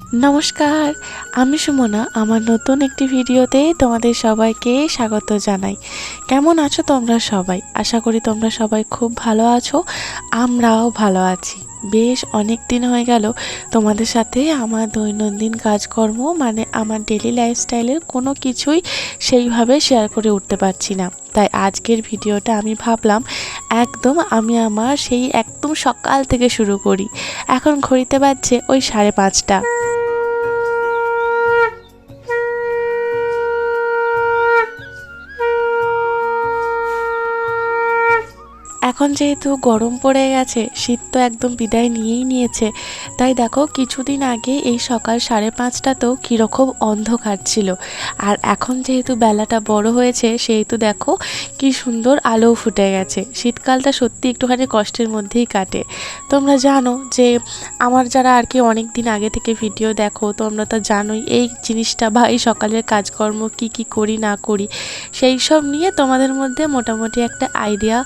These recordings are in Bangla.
নমস্কার, আমি সুমনা। আমার নতুন একটি ভিডিওতে তোমাদের সবাইকে স্বাগত জানাই। কেমন আছো তোমরা সবাই? আশা করি তোমরা সবাই খুব ভালো আছো। আমরাও ভালো আছি। বেশ অনেক দিন হয়ে গেল তোমাদের সাথে আমার দৈনন্দিন কাজকর্ম মানে আমার ডেলি লাইফস্টাইলের কোনো কিছুই সেইভাবে শেয়ার করে উঠতে পারছি না। তাই আজকের ভিডিওটা আমি ভাবলাম আমি আমার সেই একদম সকাল থেকে শুরু করি। এখন ঘড়িতে বাজছে ওই 5:30। এখন যেহেতু গরম পড়ে গেছে, শীত তো একদম বিদায় নিয়েই নিয়েছে, তাই দেখো কিছুদিন আগে এই সকাল 5:30টাতেও কীরকম অন্ধকার ছিল। আর এখন যেহেতু বেলাটা বড় হয়েছে সেহেতু দেখো কি সুন্দর আলো ফুটে গেছে। শীতকালটা সত্যি একটুখানি কষ্টের মধ্যেই কাটে। তোমরা জানো যে আমার যারা আর কি অনেক দিন আগে থেকে ভিডিও দেখো, তোমরা তো জানোই এই জিনিসটা বা এই সকালের কাজকর্ম কি কি করি না করি, সেই সব নিয়ে তোমাদের মধ্যে মোটামুটি একটা আইডিয়া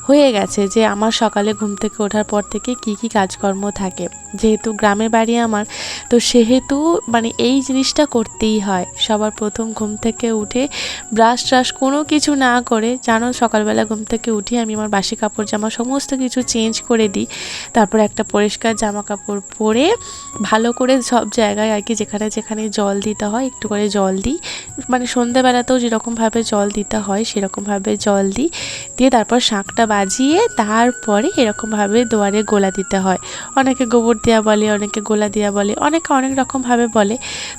হয়ে গেছে যে আমার সকালে ঘুম থেকে ওঠার পর থেকে কি কি কাজকর্ম থাকে। যেহেতু গ্রামে বাড়ি আমার, তো সেহেতু মানে এই জিনিসটা করতেই হয়। সবার প্রথম ঘুম থেকে উঠে ব্রাশ ট্রাশ কোনো কিছু না করে, জানো সকালবেলা ঘুম থেকে উঠি আমি আমার বাসি কাপড় জামা সমস্ত কিছু চেঞ্জ করে দিই। তারপর একটা পরিষ্কার জামা কাপড় পরে ভালো করে সব জায়গায় আর কি যেখানে যেখানে জল দিতে হয় একটু করে জল দিই। মানে সন্ধ্যেবেলাতেও যেরকমভাবে জল দিতে হয় সেরকমভাবে জল দিই, দিয়ে তারপর শাঁখটা বাজিয়ে তারপরে এরকমভাবে দুয়ারে গোলা দিতে হয়। অনেকে গোবর দেওয়া বলে, অনেকে গোলা দেওয়া বলে, অনেকে অনেক রকমভাবে বলে।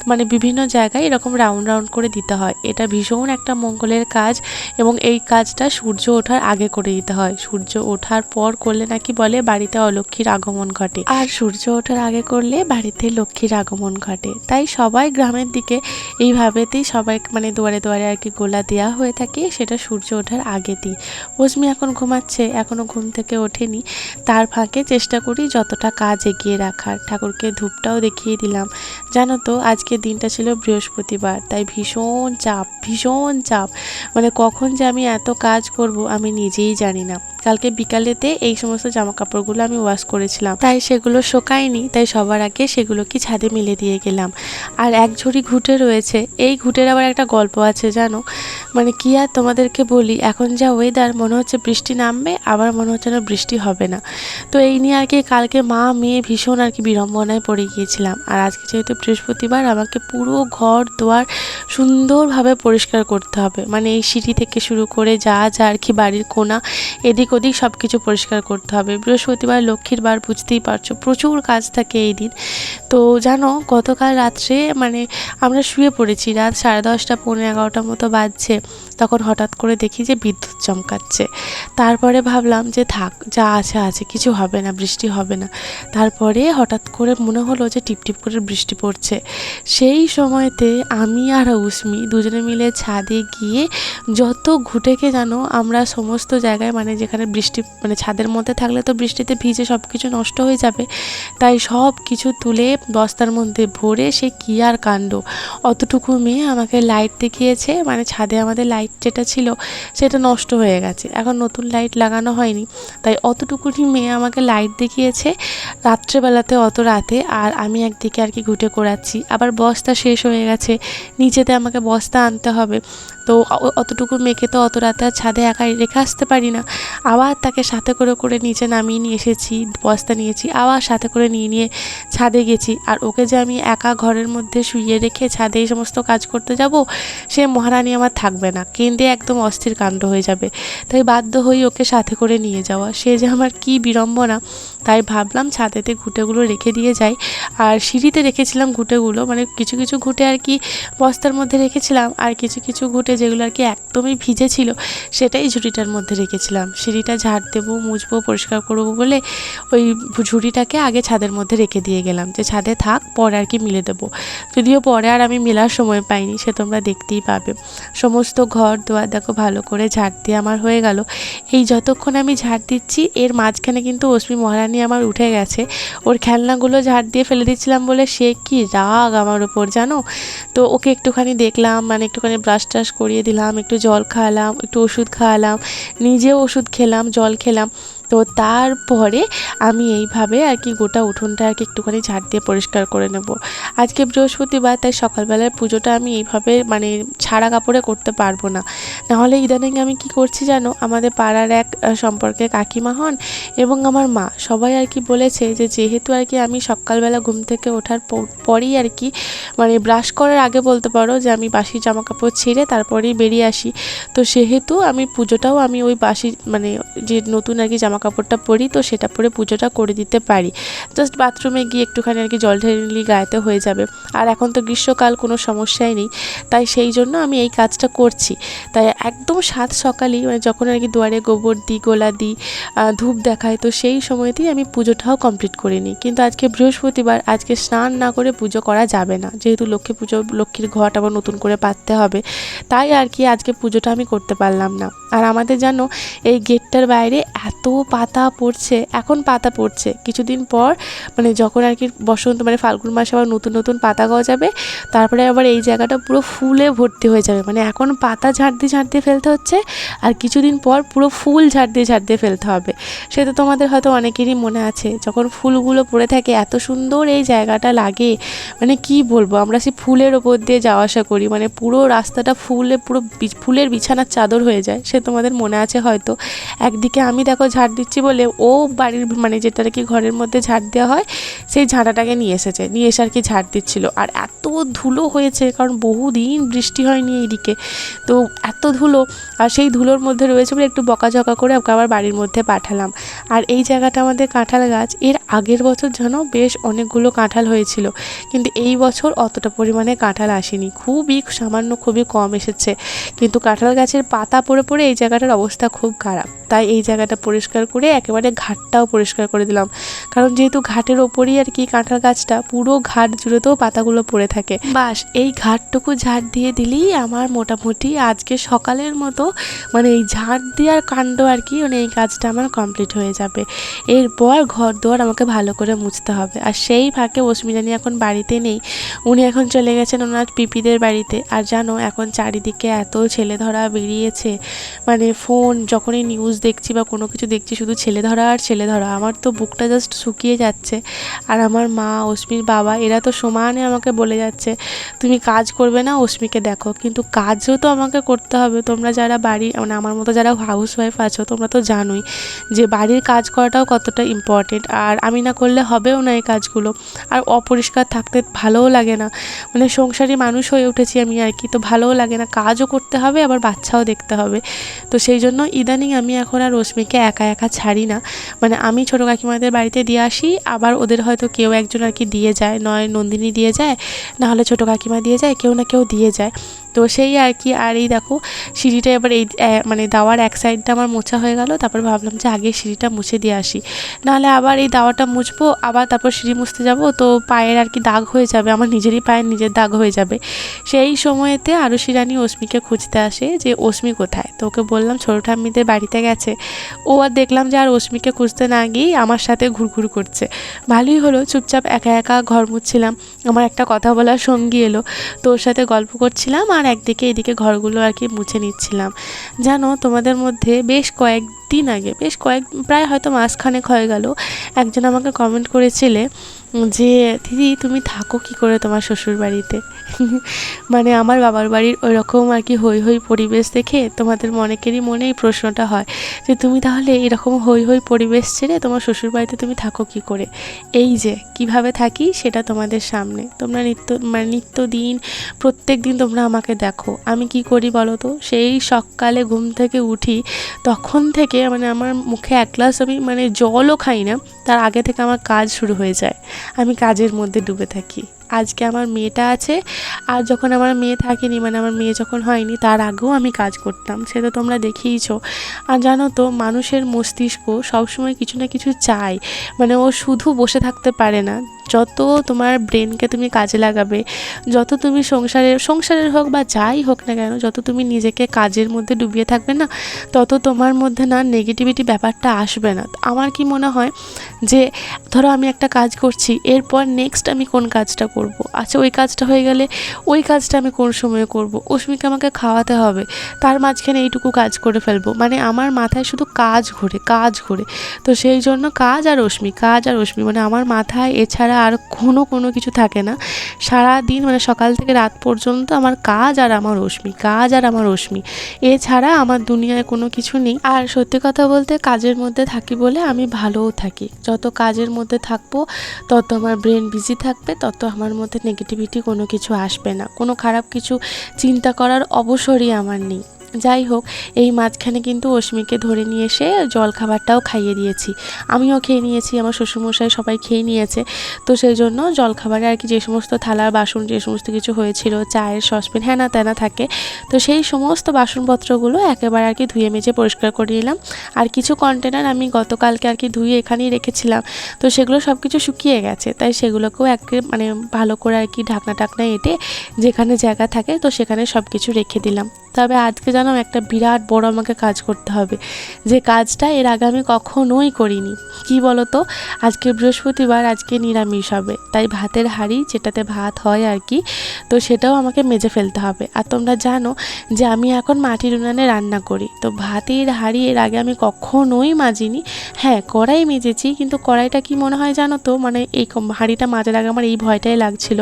মানে বিভিন্ন জায়গায় এরকম রাউন্ড রাউন্ড করে দিতে হয়। এটা ভীষণ একটা মঙ্গলের কাজ এবং এই কাজটা সূর্য ওঠার আগে করে দিতে হয়। সূর্য ওঠার পর করলে নাকি বলে বাড়িতে অলক্ষ্মীর আগমন ঘটে, আর সূর্য ওঠার আগে করলে বাড়িতে লক্ষ্মীর আগমন ঘটে। তাই সবাই গ্রামের দিকে এইভাবেতেই সবাই মানে দুয়ারে দুয়ারে আর কি গোলা দেওয়া হয়ে থাকে, সেটা সূর্য ওঠার আগে দিই। রশ্মি এখন ঘুমাচ্ছে, এখনও ঘুম থেকে ওঠেনি। তার ফাঁকে চেষ্টা করি যতটা কাজ এগিয়ে রাখার। ঠাকুরকে ধূপটাও দেখিয়ে দিলাম। জানো তো আজকের দিনটা ছিল বৃহস্পতিবার, তাই ভীষণ চাপ। মানে কখন যে আমি এত কাজ করব আমি নিজেই জানি না। কালকে বিকালেতে এই সমস্ত জামা কাপড়গুলো আমি ওয়াশ করেছিলাম, তাই সেগুলো শোকায়নি। তাই সবার আগে সেগুলোকে ছাদে মেলে দিয়ে গেলাম। আর এক ঝুড়ি ঘুঁটে রয়েছে। এই ঘুঁটের আবার একটা গল্প আছে জানো। মানে কি আর তোমাদেরকে বলি, এখন যা ওয়েদার মনে হচ্ছে বৃষ্টি নামবে, আবার মনে হচ্ছে না বৃষ্টি হবে না। তো এই নিয়ে আর কি কালকে মা মেয়ে ভীষণ আর কি বিড়ম্বনায় পড়ে গিয়েছিলাম। আর আজকে যেহেতু বৃহস্পতিবার আমাকে পুরো ঘর দুয়ার সুন্দরভাবে পরিষ্কার করতে হবে। মানে এই সিঁড়ি থেকে শুরু করে যা যা আর কি বাড়ির কোণা এদিক ওদিক সব কিছু পরিষ্কার করতে হবে। বৃহস্পতিবার লক্ষ্মীর বার, বুঝতেই পারছো প্রচুর কাজ থাকে এই দিন। তো জানো গতকাল রাত্রে মানে আমরা শুয়ে পড়েছি, রাত 10:30 পৌনে 11টার মতো বাজছে। তখন হঠাৎ করে দেখি যে বিদ্যুৎ চমকাচ্ছে। তারপরে ভাবলাম যে থাক যা আছে কিছু হবে না, বৃষ্টি হবে না। তারপরে হঠাৎ করে মনে হলো যে টিপটিপ করে বৃষ্টি পড়ছে। সেই সময়তে আমি আর উস্মি দুজনে মিলে ছাদে গিয়ে যত ঘুঁটেকে জানো আমরা সমস্ত জায়গায় মানে যেখানে বৃষ্টি মানে ছাদের মধ্যে থাকলে তো বৃষ্টিতে ভিজে সব কিছু নষ্ট হয়ে যাবে, তাই সব কিছু তুলে বস্তার মধ্যে ভরে সে কী আর কাণ্ড। অতটুকু মেয়ে আমাকে লাইট দেখিয়েছে, মানে ছাদে আমাদের লাইট যেটা ছিল সেটা নষ্ট হয়ে গেছে, এখন নতুন লাইট লাগানো হয়নি। তাই অতটুকুনি মেয়ে আমাকে লাইট দেখিয়েছে রাত্রেবেলাতে, অত রাতে। আর আমি একদিকে আর কি ঘুঁটে কোড়াচ্ছি, আবার বস্তা শেষ হয়ে গেছে, নিচেতে আমাকে বস্তা আনতে হবে। তো অতটুকু মেয়েকে তো অত রাতে আর ছাদে একা রেখে আসতে পারি না। আবার তাকে সাথে করে করে নিচে নামিয়ে নিয়ে এসেছি, বস্তা নিয়েছি, আবার সাথে করে নিয়ে ছাদে গেছি। আর ওকে যে আমি একা ঘরের মধ্যে শুইয়ে রেখে ছাদে এই সমস্ত কাজ করতে যাব, সে মহারানী আমার থাকবে না, কেঁদে একদম অস্থির কাণ্ড হয়ে যাবে। তাই বাধ্য হই ওকে সাথে করে নিয়ে যাওয়া। সে যে আমার কী বিড়ম্বনা। তাই ভাবলাম ছাদেতে ঘুঁটেগুলো রেখে দিয়ে যাই। আর সিঁড়িতে রেখেছিলাম ঘুঁটেগুলো, মানে কিছু কিছু ঘুঁটে আর কি বস্তার মধ্যে রেখেছিলাম, আর কিছু কিছু ঘুঁটে যেগুলো আর কি একদমই ভিজে ছিল সেটাই ঝুড়িটার মধ্যে রেখেছিলাম। সিঁড়িটা ঝাড় দেবো, মুছবো, পরিষ্কার করবো বলে ওই ঝুড়িটাকে আগে ছাদের মধ্যে রেখে দিয়ে গেলাম যে ছাদে থাক, পরে আর কি মিলে দেবো। যদিও পরে আর আমি মেলার সময় পাইনি, সে তোমরা দেখতেই পাবে। সমস্ত ঘর দুয়ার দেখো ভালো করে ঝাড় দিয়ে আমার হয়ে গেল। এই যতক্ষণ আমি ঝাড় দিচ্ছি এর মাঝখানে কিন্তু অশ্মি মহারানী আমার উঠে গেছে। ওর খেলনাগুলো ঝাড় দিয়ে ফেলে দিচ্ছিলাম বলে সে কি রাগ আমার ওপর জানো। তো ওকে একটুখানি দেখলাম, মানে একটুখানি ব্রাশ ট্রাশ করিয়ে দিলাম, একটু জল খাওয়ালাম, একটু ওষুধ খাওয়ালাম, নিজেও ওষুধ খেলাম, জল খেলাম। তো তারপরে আমি এইভাবে আর কি গোটা উঠোনটা আর কি একটুখানি ঝাড় দিয়ে পরিষ্কার করে নেব। আজকে বৃহস্পতিবার, তাই সকালবেলার পুজোটা আমি এইভাবে মানে ছাড়া কাপড়ে করতে পারবো না। নাহলে ইদানিং আমি কি করছি জানো, আমাদের পাড়ার এক সম্পর্কে কাকিমা হন এবং আমার মা সবাই আর কি বলেছে যে যেহেতু আর কি আমি সকালবেলা ঘুম থেকে ওঠার পরেই আর কি মানে ব্রাশ করার আগে বলতে পারো যে আমি বাসি জামা কাপড় ছেড়ে তারপরেই বেরিয়ে আসি, তো সেহেতু আমি পুজোটাও আমি ওই বাসি মানে যে নতুন আর কি জামা কাপড়টা পরি তো সেটা পরে পুজোটা করে দিতে পারি। জাস্ট বাথরুমে গিয়ে একটুখানি আর কি জল ঢেলে নিলে গায়েতে হয়ে যাবে। আর এখন তো গ্রীষ্মকাল, কোনো সমস্যাই নেই, তাই সেই জন্য আমি এই কাজটা করছি। তাই একদম সাত সকালেই মানে যখন আর কি দুয়ারে গোবর দিই, গোলা দিই, ধূপ দেখাই, তো সেই সময়তেই আমি পুজোটাও কমপ্লিট করে নিই। কিন্তু আজকে বৃহস্পতিবার, আজকে স্নান না করে পুজো করা যাবে না, যেহেতু লক্ষ্মী পুজো, লক্ষ্মীর ঘট আবার নতুন করে পাততে হবে, তাই আর কি আজকে পুজোটা আমি করতে পারলাম না। আর আমাদের জানো এই গেটটার বাইরে এত পাতা পড়ছে, এখন পাতা পড়ছে, কিছুদিন পর মানে যখন আর কি বসন্ত মানে ফাল্গুন মাসে আবার নতুন নতুন পাতা গজাবে, তারপরে আবার এই জায়গাটা পুরো ফুলে ভর্তি হয়ে যাবে। মানে এখন পাতা ঝাড় দিয়ে ফেলতে হচ্ছে, আর কিছুদিন পর পুরো ফুল ঝাড় দিয়ে ফেলতে হবে। সে তো তোমাদের হয়তো অনেকেরই মনে আছে, যখন ফুলগুলো পড়ে থাকে এত সুন্দর এই জায়গাটা লাগে, মানে কি বলবো, আমরা সেই ফুলের ওপর দিয়ে যাওয়া আসা করি, মানে পুরো রাস্তাটা ফুলে পুরো ফুলের বিছানার চাদর হয়ে যায়। সে তোমাদের মনে আছে হয়তো। একদিকে আমি দেখো ঝাড় দিচ্ছি বলে ও বাড়ির মানে যেটা আর কি ঘরের মধ্যে ঝাড় দেওয়া হয় সেই ঝাঁটাটাকে নিয়ে এসে আর কি ঝাড় দিচ্ছিল। আর এত ধুলো হয়েছে, কারণ বহুদিন বৃষ্টি হয়নি এইদিকে, তো এত ধুলো, আর সেই ধুলোর মধ্যে রয়েছে বলে একটু বকাঝকা করে ওকে আবার বাড়ির মধ্যে পাঠালাম। আর এই জায়গাটা আমাদের কাঁঠাল গাছ, এর আগের বছর যেন বেশ অনেকগুলো কাঁঠাল হয়েছিল, কিন্তু এই বছর অতটা পরিমাণে কাঁঠাল আসেনি, খুবই সামান্য, খুবই কম এসেছে। কিন্তু কাঁঠাল গাছের পাতা পড়ে পড়ে এই জায়গাটার অবস্থা খুব খারাপ, তাই এই জায়গাটা পরিষ্কার করে একেবারে ঘাটটাও পরিষ্কার করে দিলাম, কারণ যেহেতু ঘাটের ওপরই আর কি কাঁঠাল গাছটা, পুরো ঘাট জুড়েতেও পাতাগুলো পড়ে থাকে। বাস এই ঘাটটুকু ঝাড় দিয়ে দিলেই আমার মোটামুটি আজকে সকালের মতো মানে এই ঝাড় দেওয়ার কাণ্ড আর কি, মানে এই কাজটা আমার কমপ্লিট হয়ে যাবে। এরপর ঘর দুয়ার আমাকে ভালো করে মুছতে হবে। আর সেই ফাঁকে অস্মিতানি এখন বাড়িতে নেই, উনি এখন চলে গেছেন ওনার পিপিদের বাড়িতে। আর জানো এখন চারিদিকে এত ছেলে ধরা বেরিয়েছে, মানে ফোন যখনই নিউজ দেখছি বা কোনো কিছু দেখছি শুধু ছেলে ধরা আর ছেলে ধরা, আমার তো বুকটা জাস্ট শুকিয়ে যাচ্ছে। আর আমার মা, অস্মির বাবা, এরা তো সমানে আমাকে বলে যাচ্ছে তুমি কাজ করবে না, অস্মিকে দেখো। কিন্তু কাজও তো আমাকে করতে হবে। তোমরা যারা বাড়ি মানে আমার মতো যারা হাউস ওয়াইফ আছো তোমরা তো জানোই যে বাড়ির কাজ করাটাও কতটা ইম্পর্টেন্ট, আর আমি না করলে হবেও না এই কাজগুলো। আর অপরিষ্কার থাকতে ভালোও লাগে না, মানে সংসারী মানুষ হয়ে উঠেছি আমি আর কি, তো ভালোও লাগে না, কাজও করতে হবে আবার বাচ্চাও দেখতে হবে। তো সেই জন্য ইদানিং আমি এখন আর রশ্মিকে একা একা ছাড়ি না, মানে আমি ছোটো কাকিমাদের বাড়িতে দিয়ে আসি, আবার ওদের হয়তো কেউ একজন আর কি দিয়ে যায়, নয় নন্দিনী দিয়ে যায়, নাহলে ছোটো কাকিমা দিয়ে যায়, কেউ না কেউ দিয়ে যায়। তো সেই আর কি। আর এই দেখো সিঁড়িটা এবার এই মানে দাওয়ার এক সাইডটা আমার মোছা হয়ে গেল, তারপর ভাবলাম যে আগে সিঁড়িটা মুছে দিয়ে আসি, নাহলে আবার এই দাওয়াটা মুছবো, আবার তারপর সিঁড়ি মুছতে যাব, তো পায়ের আর কি দাগ হয়ে যাবে, আমার নিজেরই পায়ের নিজের দাগ হয়ে যাবে। সেই সময়তে আরুষি রানী অস্মিকে খুঁজতে আসে যে অস্মি কোথায়, তো ওকে বললাম ছোটো ঠাম্মিদের বাড়িতে গেছে। ও আর দেখলাম যে আর অস্মিকে খুঁজতে না গিয়েই আমার সাথে ঘুরঘুর করছে। ভালোই হলো, চুপচাপ একা একা ঘর মুছছিলাম, আমার একটা কথা বলার সঙ্গী এলো, তো ওর সাথে গল্প করছিলাম আর একদিকে এদিকে ঘরগুলো আর কি মুছে নিচ্ছিলাম। জানো তোমাদের মধ্যে বেশ কয়েকদিন আগে, প্রায় হয়তো মাসখানেক হয়ে গেল, একজন আমাকে কমেন্ট করেছিলে যে দিদি তুমি থাকো কি করে তোমার শ্বশুর বাড়িতে। মানে আমার বাবার বাড়ির ওই রকম আর কি হই হই পরিবেশ দেখে তোমাদের অনেকেরই মনে এই প্রশ্নটা হয় যে তুমি তাহলে এরকম হই হই পরিবেশ ছেড়ে তোমার শ্বশুর বাড়িতে তুমি থাকো কি করে। এই যে কিভাবে থাকি সেটা তোমাদের সামনে, তোমরা নিত্যদিন প্রত্যেক দিন তোমরা আমাকে দেখো আমি কি করি বলো তো। সেই সকালে ঘুম থেকে উঠি তখন থেকে মানে আমার মুখে এক গ্লাস আমি মানে জলও খাই না, তার আগে থেকে আমার কাজ শুরু হয়ে যায়, আমি কাজের মধ্যে ডুবে থাকি। আজকে আমার মেয়েটা আছে, আর যখন আমার মেয়ে থাকেনি মানে আমার মেয়ে যখন হয়নি তার আগেও আমি কাজ করতাম, সেটা তোমরা দেখিয়েছো। আর জানো তো মানুষের মস্তিষ্ক সবসময় কিছু না কিছু চায়, মানে ও শুধু বসে থাকতে পারে না, যত তোমার ব্রেনকে তুমি কাজে লাগাবে, যত তুমি সংসারের হোক বা যাই হোক না কেন, যত তুমি নিজেকে কাজের মধ্যে ডুবিয়ে থাকবে না, তত তোমার মধ্যে না নেগেটিভিটি ব্যাপারটা আসবে না। আমার কি মনে হয় যে ধরো আমি একটা কাজ করছি, এরপর নেক্সট আমি কোন কাজটা করব, আচ্ছা ওই কাজটা হয়ে গেলে ওই কাজটা আমি কোন সময়ে করব, অস্মিকে আমাকে খাওয়াতে হবে, তার মাঝখানে এইটুকু কাজ করে ফেলবো, মানে আমার মাথায় শুধু কাজ ঘোরে। তো সেই জন্য কাজ আর অস্মি মানে আমার মাথায় এছাড়া আর কোনো কিছু থাকে না। সারা দিন মানে সকাল থেকে রাত পর্যন্ত আমার কাজ আর আমার অস্মি, এছাড়া আমার দুনিয়ায় কোনো কিছু নেই। আর সত্যি কথা বলতে কাজের মধ্যে থাকি বলে আমি ভালোও থাকি। যত কাজের মধ্যে থাকবো তত আমার ব্রেন বিজি থাকবে, তত আমার মধ্যে নেগেটিভিটি কোনো কিছু আসবে না, কোনো খারাপ কিছু চিন্তা করার অবসরই আমার নেই। যাই হোক, এই মাঝখানে কিন্তু অস্মিকে ধরে নিয়ে এসে জলখাবারটাও খাইয়ে দিয়েছি, আমিও খেয়ে নিয়েছি, আমার শ্বশুরমশাই সবাই খেয়ে নিয়েছে। তো সেই জন্য জলখাবারে আর কি যে সমস্ত থালার বাসন যে সমস্ত কিছু হয়েছিল, চায়ের সসপ্যান হ্যানা ত্যানা থাকে, তো সেই সমস্ত বাসনপত্রগুলো একেবারে আর কি ধুয়ে মেজে পরিষ্কার করে নিলাম। আর কিছু কন্টেনার আমি গতকালকে আর কি ধুয়ে এখানেই রেখেছিলাম, তো সেগুলো সব কিছু শুকিয়ে গেছে, তাই সেগুলোকেও মানে ভালো করে আর কি ঢাকনা এঁটে যেখানে জায়গা থাকে তো সেখানে সব কিছু রেখে দিলাম। তবে আজকে যেন একটা বিরাট বড় আমাকে কাজ করতে হবে, যে কাজটা এর আগে আমি কখনোই করিনি। কি বলো তো, আজকে বৃহস্পতিবার, আজকে নিরামিষ হবে, তাই ভাতের হাঁড়ি যেটাতে ভাত হয় আর কি, তো সেটাও আমাকে মেজে ফেলতে হবে। আর তোমরা জানো যে আমি এখন মাটির উনানে রান্না করি, তো ভাতের হাঁড়ি এর আগে আমি কখনোই মাজিনি। হ্যাঁ, কড়াই মেজেছি, কিন্তু কড়াইটা কি মনে হয় জানো তো, মানে এই হাঁড়িটা মাজার আগে আমার এই ভয়টাই লাগছিল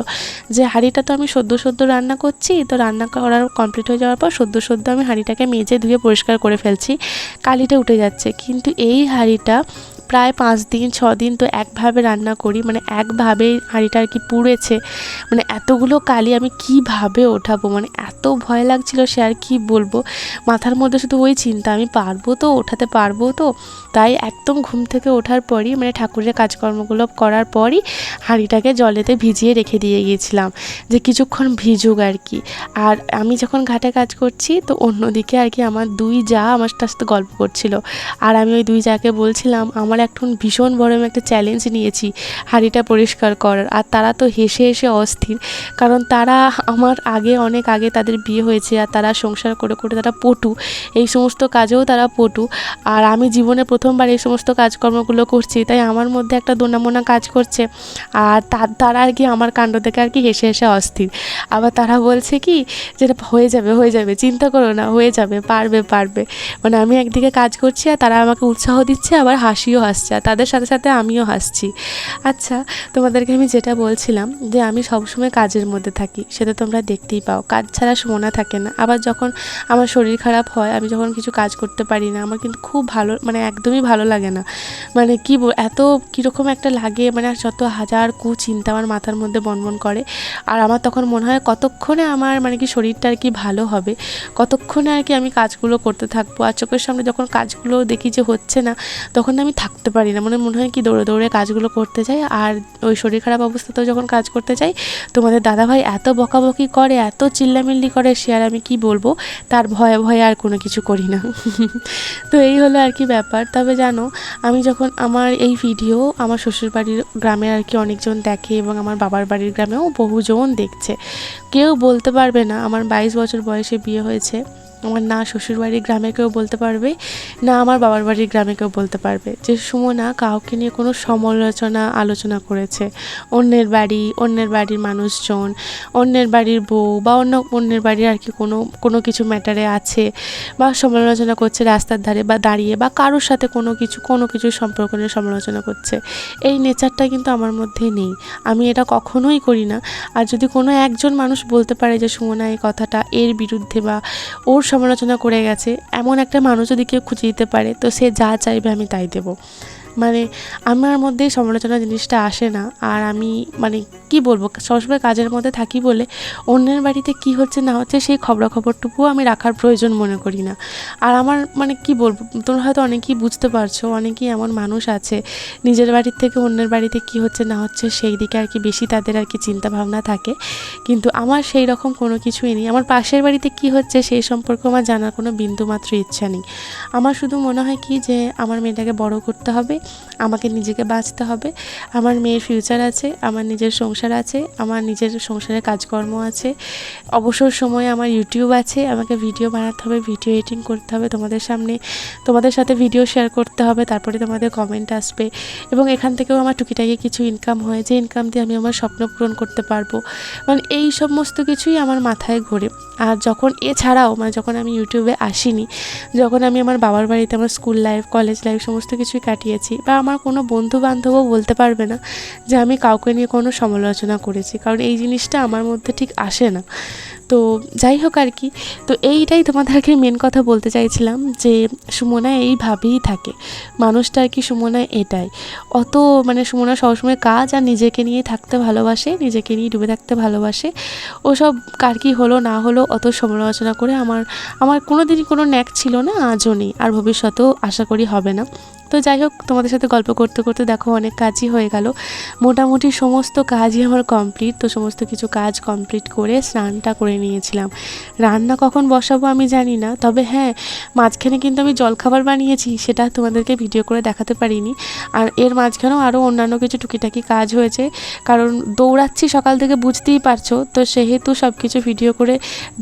যে হাঁড়িটা তো আমি সদ্য রান্না করছি, তো রান্না করার কমপ্লিট হয়ে যাওয়ার পর সদ্য আমি হাঁড়িটাকে মেজে ধুয়ে পরিষ্কার করে ফেলছি, কালিটা উঠে যাচ্ছে। কিন্তু এই হাঁড়িটা প্রায় 5 দিন 6 দিন তো একভাবে রান্না করি, মানে একভাবেই হাঁড়িটা আর কি পুড়েছে, মানে এতগুলো কালি আমি কিভাবে ওঠাবো, মানে এত ভয় লাগছিল সে আর কি বলবো। মাথার মধ্যে শুধু ওই চিন্তা, আমি পারবো তো, ওঠাতে পারবো তো। তাই একদম ঘুম থেকে ওঠার পরই মানে ঠাকুরের কাজকর্মগুলো করার পরই হাঁড়িটাকে জলেতে ভিজিয়ে রেখে দিয়ে গিয়েছিলাম যে কিছুক্ষণ ভিজুক আর কি। আর আমি যখন ঘাটে কাজ করছি, তো অন্যদিকে আর কি আমার 2 জা আমার সাথে গল্প করছিল, আর আমি ওই 2 জাকে বলছিলাম আমার এখন ভীষণ বড় আমি একটা চ্যালেঞ্জ নিয়েছি হাঁড়িটা পরিষ্কার করার। আর তারা তো হেসে অস্থির, কারণ তারা আমার অনেক আগে তাদের বিয়ে হয়েছে, আর তারা সংসার করে তারা পটু, এই সমস্ত কাজেও তারা পটু। আর আমি জীবনে প্রথমবার এই সমস্ত কাজকর্মগুলো করছি, তাই আমার মধ্যে একটা দোনামোনা কাজ করছে। আর তারা আর কি আমার কাণ্ড দেখে আর কি হেসে অস্থির। আবার তারা বলছে কি যেটা হয়ে যাবে, চিন্তা করো না, হয়ে যাবে, পারবে। মানে আমি একদিকে কাজ করছি আর তারা আমাকে উৎসাহ দিচ্ছে, আবার হাসিও হাসছে, আর তাদের সাথে আমিও হাসছি। আচ্ছা, তোমাদেরকে আমি যেটা বলছিলাম যে আমি সবসময় কাজের মধ্যে থাকি, সেটা তোমরা দেখতেই পাও, কাজ ছাড়া সময় থাকে না। আবার যখন আমার শরীর খারাপ হয়, আমি যখন কিছু কাজ করতে পারি না, আমার কিন্তু খুব ভালো, মানে একদমই ভালো লাগে না, মানে কি এত কীরকম একটা লাগে, মানে যত হাজার চিন্তা আমার মাথার মধ্যে বনবন করে। আর আমার তখন মনে হয় কতক্ষণে আমার মানে কি শরীরটা আর কি ভালো হবে, কতক্ষণে আর কি আমি কাজগুলো করতে থাকবো। আর চোখের সামনে যখন কাজগুলো দেখি যে হচ্ছে না, তখন আমি থাকতে পারি না, মানে মনে হয় কি দৌড়ে কাজগুলো করতে যাই। আর ওই শরীর খারাপ অবস্থাতেও যখন কাজ করতে যাই, তোমাদের দাদাভাই এত বকাবকি করে, এত চিল্লামিল্লি করে, সে আর আমি কি বলবো, তার ভয়ে আর কোনো কিছু করি না। তো এই হলো আর কি ব্যাপার। তবে জানো, আমি যখন আমার এই ভিডিও আমার শ্বশুরবাড়ির গ্রামে আর কি অনেকজন দেখে, এবং আমার বাবার বাড়ির গ্রামেও বহুজন দেখছে, কেউ বলতে পারবে না আমার 22 বছর বয়সে বিয়ে হয়েছে, আমার না শ্বশুরবাড়ির গ্রামে কেউ বলতে পারবে, না আমার বাবার বাড়ির গ্রামে কেউ বলতে পারবে যে সুমনা কাউকে নিয়ে কোনো আলোচনা করেছে। অন্যের বাড়ির মানুষজন, অন্যের বাড়ির বউ, বা অন্যের বাড়ির আর কি কোনো কিছু ম্যাটারে আছে, বা সমালোচনা করছে রাস্তার ধারে বা দাঁড়িয়ে, বা কারোর সাথে কোনো কিছু সম্পর্ক নিয়ে সমালোচনা করছে। এই নেচারটা কিন্তু আমার মধ্যে নেই, আমি এটা কখনোই করি না। আর যদি কোনো একজন মানুষ বলতে পারে যে সুমনা এই কথাটা এর বিরুদ্ধে বা ওর সমালোচনা করে গেছে, এমন একটা মানুষ যদি কেউ খুঁজে দিতে পারে, তো সে যা চাইবে আমি তাই দেবো। মানে আমার মধ্যে সমালোচনা জিনিসটা আসে না। আর আমি মানে কি বলবো, সবসময় কাজের মধ্যে থাকি বলে অন্যের বাড়িতে কি হচ্ছে না হচ্ছে সেই খবরাখবরটুকুও আমি রাখার প্রয়োজন মনে করি না। আর আমার মানে কি বলবো, তোমরা হয়তো অনেকেই বুঝতে পারছো, অনেকেই এমন মানুষ আছে নিজের বাড়ির থেকে অন্যের বাড়িতে কি হচ্ছে না হচ্ছে সেই দিকে আর কি বেশি তাদের আর কি চিন্তা ভাবনা থাকে, কিন্তু আমার সেই রকম কোনো কিছুই নেই। আমার পাশের বাড়িতে কি হচ্ছে সেই সম্পর্কে আমার জানার কোনো বিন্দুমাত্র ইচ্ছা নেই। আমার শুধু মনে হয় কি যে আমার মেয়েটাকে বড় করতে হবে, আমাকে নিজেকে বাঁচতে হবে, আমার মেয়ের ফিউচার আছে, আমার নিজের সংসার আছে, আমার নিজের সংসারের কাজকর্ম আছে, অবসর সময়ে আমার ইউটিউব আছে, আমাকে ভিডিও বানাতে হবে, ভিডিও এডিটিং করতে হবে, তোমাদের সামনে তোমাদের সাথে ভিডিও শেয়ার করতে হবে, তারপরে তোমাদের কমেন্ট আসবে এবং এখান থেকেও আমার টুকিটাকি কিছু ইনকাম হয়, যে ইনকাম দিয়ে আমি আমার স্বপ্ন পূরণ করতে পারবো। মানে এই সমস্ত কিছুই আমার মাথায় ঘোরে। আর যখন এছাড়াও মানে যখন আমি ইউটিউবে আসিনি, যখন আমি আমার বাবার বাড়িতে আমার স্কুল লাইফ, কলেজ লাইফ সমস্ত কিছুই কাটিয়েছি, বা আমার কোনো বন্ধু বান্ধবও বলতে পারবে না যে আমি কাউকে নিয়ে কোনো সমালোচনা করেছি, কারণ এই জিনিসটা আমার মধ্যে ঠিক আসে না। তো যাই হোক আর কি, তো এইটাই তোমাদেরকে মেন কথা বলতে চাইছিলাম যে সুমনা এইভাবেই থাকে, মানুষটা আর কি সুমনা এটাই, অত মানে সুমনা সবসময় কাজ আর নিজেকে নিয়ে থাকতে ভালোবাসে, নিজেকে নিয়ে ডুবে থাকতে ভালোবাসে। ওসব কার কী হলো না হলো অত সমালোচনা করে আমার কোনো দিনই কোনো ন্যাক ছিল না, আজও নেই, আর ভবিষ্যতেও আশা করি হবে না। তো যাই হোক, তোমাদের সাথে গল্প করতে করতে দেখো অনেক কাজই হয়ে গেল, মোটামুটি সমস্ত কাজই আমার কমপ্লিট। তো সমস্ত কিছু কাজ কমপ্লিট করে স্নানটা করে নিয়েছিলাম। রান্না কখন বসাবো আমি জানি না, তবে হ্যাঁ মাঝখানে কিন্তু আমি জলখাবার বানিয়েছি, সেটা তোমাদেরকে ভিডিও করে দেখাতে পারিনি। আর এর মাঝখানেও আরও অন্যান্য কিছু টুকিটাকি কাজ হয়েছে, কারণ দৌড়াচ্ছি সকাল থেকে বুঝতেই পারছো, তো সেহেতু সব কিছু ভিডিও করে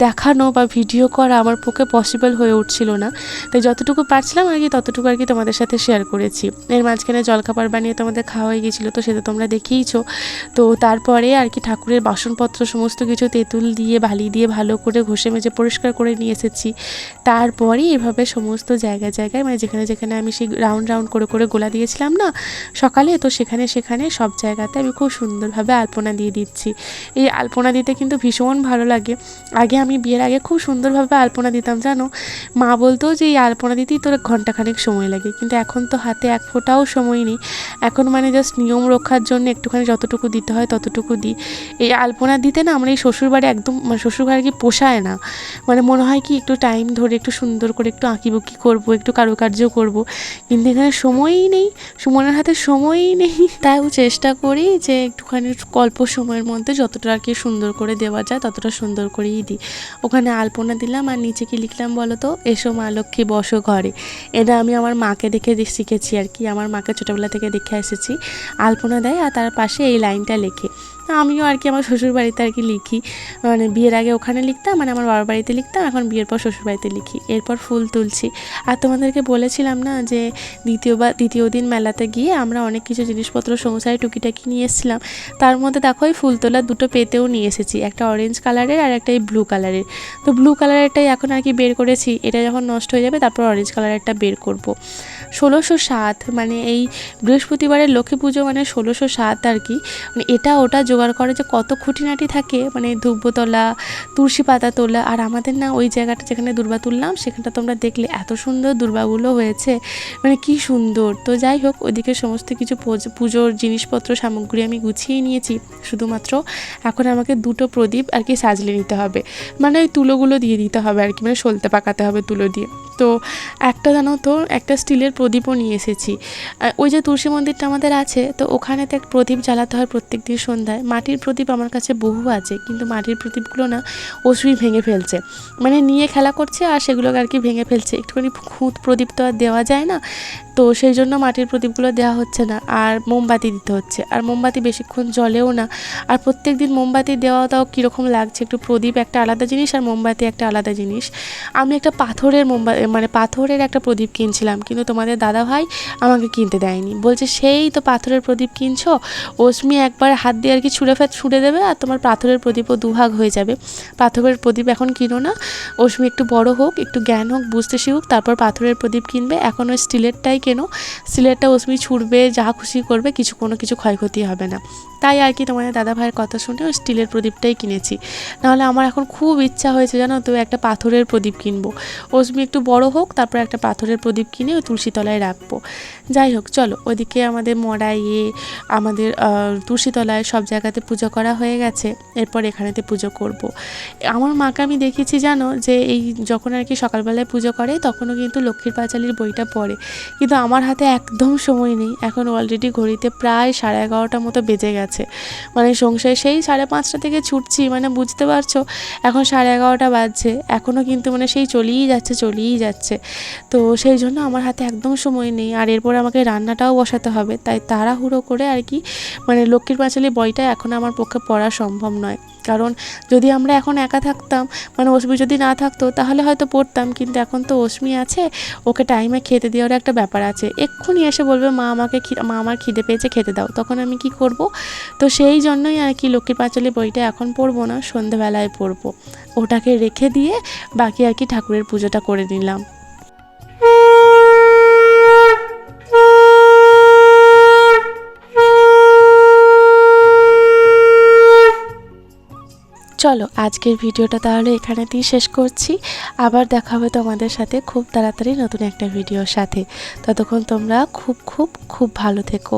দেখানো বা ভিডিও করা আমার পক্ষে পসিবল হয়ে উঠছিল না। তাই যতটুকু পারছিলাম আর কি ততটুকু আর কি তোমাদের সাথে শেয়ার করেছি। এর মাঝখানে জলখাবার বানিয়ে তোমাদের খাওয়া হয়ে গেছিলো, তো সেটা তোমরা দেখেইছো। তো তারপরে আর কি ঠাকুরের বাসনপত্র সমস্ত কিছু তেঁতুল দিয়ে বালি দিয়ে ভালো করে ঘষে মেজে পরিষ্কার করে নিয়ে এসেছি। তারপরে এভাবে সমস্ত জায়গায় জায়গায় মানে যেখানে যেখানে আমি সেই রাউন্ড রাউন্ড করে করে গোলা দিয়েছিলাম না সকালে, তো সেখানে সেখানে সব জায়গাতে আমি খুব সুন্দরভাবে আলপনা দিয়ে দিচ্ছি। এই আলপনা দিতে কিন্তু ভীষণ ভালো লাগে। আগে আমি বিয়ের আগে খুব সুন্দরভাবে আলপনা দিতাম জানো, মা বলতো যে এই আলপনা দিতেই তোর ঘন্টাখানেক সময় লাগে, কিন্তু এখন তো হাতে এক ফোঁটাও সময় নেই। এখন মানে জাস্ট নিয়ম রক্ষার জন্য একটুখানি যতটুকু দিতে হয় ততটুকু দিই। এই আলপনা দিতে না আমরা এই শ্বশুরবাড়ি একদম মানে শ্বশুরবাড়ি কি পোষায় না, মানে মনে হয় কি একটু টাইম ধরে একটু সুন্দর করে একটু আঁকিবুকি করবো, একটু কারুকার্য করব, কিন্তু এখানে সময়ই নেই, সুমনের হাতে সময়ই নেই। তাইও চেষ্টা করি যে একটুখানি অল্প সময়ের মধ্যে যতটা আর কি সুন্দর করে দেওয়া যায় ততটা সুন্দর করেই দিই। ওখানে আলপনা দিলাম আর নিচে কি লিখলাম বলো তো, এসো মা লক্ষ্মী বসো ঘরে। এটা আমি আমার মাকে দেখে শিখেছি আর কি, আমার মাকে ছোটোবেলা থেকে দেখে এসেছি। আলপনা দেয় আর তার পাশে এই লাইনটা লেখে। আমিও আর কি আমার শ্বশুর বাড়িতে আর কি লিখি, মানে বিয়ের আগে ওখানে লিখতাম, মানে আমার বাবার বাড়িতে লিখতাম, এখন বিয়ের পর শ্বশুর বাড়িতে লিখি। এরপর ফুল তুলছি। আর তোমাদেরকে বলেছিলাম না যে দ্বিতীয় দিন মেলাতে গিয়ে আমরা অনেক কিছু জিনিসপত্র সংসারে টুকিটাকি নিয়ে এসেছিলাম, তার মধ্যে দেখো এই ফুল তোলার দুটো পেতেও নিয়ে এসেছি, একটা অরেঞ্জ কালারের আর একটা এই ব্লু কালারের। তো ব্লু কালারেরটাই এখন আর কি বের করেছি, এটা যখন নষ্ট হয়ে যাবে তারপর অরেঞ্জ কালারেরটা বের করব। 1607 মানে এই বৃহস্পতিবারের লক্ষ্মী পুজো মানে 1607 আর কি, মানে এটা ওটা জোগাড় করে যে কত খুঁটিনাটি থাকে, মানে ধূপ তোলা, তুলসী পাতা তোলা। আর আমাদের না ওই জায়গাটা যেখানে দুর্বা তুললাম সেখানটা তোমরা দেখলে এত সুন্দর দুর্বাগুলো হয়েছে, মানে কি সুন্দর। তো যাই হোক, ওইদিকে সমস্ত কিছু পুজোর জিনিসপত্র সামগ্রী আমি গুছিয়ে নিয়েছি, শুধুমাত্র এখন আমাকে দুটো প্রদীপ আর কি সাজলে নিতে হবে, মানে ওই তুলোগুলো দিয়ে দিতে হবে আর কি, মানে সলতে পাকাতে হবে তুলো দিয়ে। তো একটা জানো তো একটা স্টিলের প্রদীপও নিয়ে এসেছি। ওই যে তুলসী মন্দিরটা আমাদের আছে, তো ওখানে তো এক প্রদীপ জ্বালাতে হয় প্রত্যেক দিন সন্ধ্যায়। মাটির প্রদীপ আমার কাছে বহু আছে, কিন্তু মাটির প্রদীপগুলো না অসুই ভেঙে ফেলছে, মানে নিয়ে খেলা করছে আর সেগুলোকে আর কি ভেঙে ফেলছে। একটুখানি খুঁত প্রদীপ তো আর দেওয়া যায় না, তো সেই জন্য মাটির প্রদীপগুলো দেওয়া হচ্ছে না, আর মোমবাতি দিতে হচ্ছে। আর মোমবাতি বেশিক্ষণ জ্বলেও না, আর প্রত্যেক দিন মোমবাতি দেওয়াটাও কীরকম লাগছে, একটু প্রদীপ একটা আলাদা জিনিস আর মোমবাতি একটা আলাদা জিনিস। আমি একটা পাথরের মানে পাথরের একটা প্রদীপ কিনছিলাম, কিন্তু তোমাদের দাদা ভাই আমাকে কিনতে দেয়নি, বলছে সেই তো পাথরের প্রদীপ কিনছো, অশ্মি একবার হাত দিয়ে আর কি ছুঁড়ে দেবে আর তোমার পাথরের প্রদীপও দুভাগ হয়ে যাবে। পাথরের প্রদীপ এখন কিনো না, অশ্মি একটু বড় হোক, একটু জ্ঞান হোক, বুঝতে শিখুক, তারপর পাথরের প্রদীপ কিনবে। এখন ওই স্টিলেরটাই কেনো, স্টিলেরটা অশ্মি ছুঁড়বে, যা খুশি করবে, কোনো কিছু ক্ষয়ক্ষতি হবে না। তাই আর কি তোমাদের দাদা ভাইয়ের কথা শুনে ওই স্টিলের প্রদীপটাই কিনেছি। নাহলে আমার এখন খুব ইচ্ছা হয়েছে জানো তো একটা পাথরের প্রদীপ কিনবো, অশ্মি একটু বড় হোক, তারপর একটা পাথরের প্রদীপ কিনে ওই তুলসী তলায় রাখবো। যাই হোক, চলো ওইদিকে আমাদের মড়াইয়ে আমাদের তুলসী তলায় সব জায়গাতে পুজো করা হয়ে গেছে, এরপর এখানেতে পুজো করব। আমার মাকে আমি দেখেছি জানো যে এই যখন আর কি সকালবেলায় পুজো করে তখনও কিন্তু লক্ষ্মীর পাঁচালীর বইটা পড়ে, কিন্তু আমার হাতে একদম সময় নেই। এখন অলরেডি ঘড়িতে প্রায় 11:30 মতো বেজে গেছে, মানে সংসারে সেই 5:30 থেকে ছুটছি, মানে বুঝতে পারছো এখন 11:30 বাজছে, এখনও কিন্তু মানে সেই চলেই যাচ্ছে। যাচ্ছে। তো সেই জন্য আমার হাতে একদম সময় নেই, আর এরপর আমাকে রান্নাটাও বসাতে হবে। তাই তাড়াহুড়ো করে আর কি মানে লক্ষ্মীর পাঁচালী বইটা এখন আমার পক্ষে পড়া সম্ভব নয়। কারণ যদি আমরা এখন একা থাকতাম, মানে অশ্মি যদি না থাকতো তাহলে হয়তো পড়তাম, কিন্তু এখন তো অশ্মি আছে, ওকে টাইমে খেতে দেওয়ার একটা ব্যাপার আছে। এক্ষুনি এসে বলবে মা মা আমার খিদে পেয়েছে, খেতে দাও, তখন আমি কি করব? তো সেই জন্যই আর কি লক্ষ্মীর পাঁচালী বইটা এখন পড়বো না, সন্ধেবেলায় পড়বো। ওটাকে রেখে দিয়ে বাকি আর কি ঠাকুরের পুজোটা করে নিলাম। চলো আজকের ভিডিওটা তাহলে এখানেতেই শেষ করছি। আবার দেখা হবে তোমাদের সাথে খুব তাড়াতাড়ি নতুন একটা ভিডিওর সাথে। ততক্ষণ তোমরা খুব খুব খুব ভালো থেকো।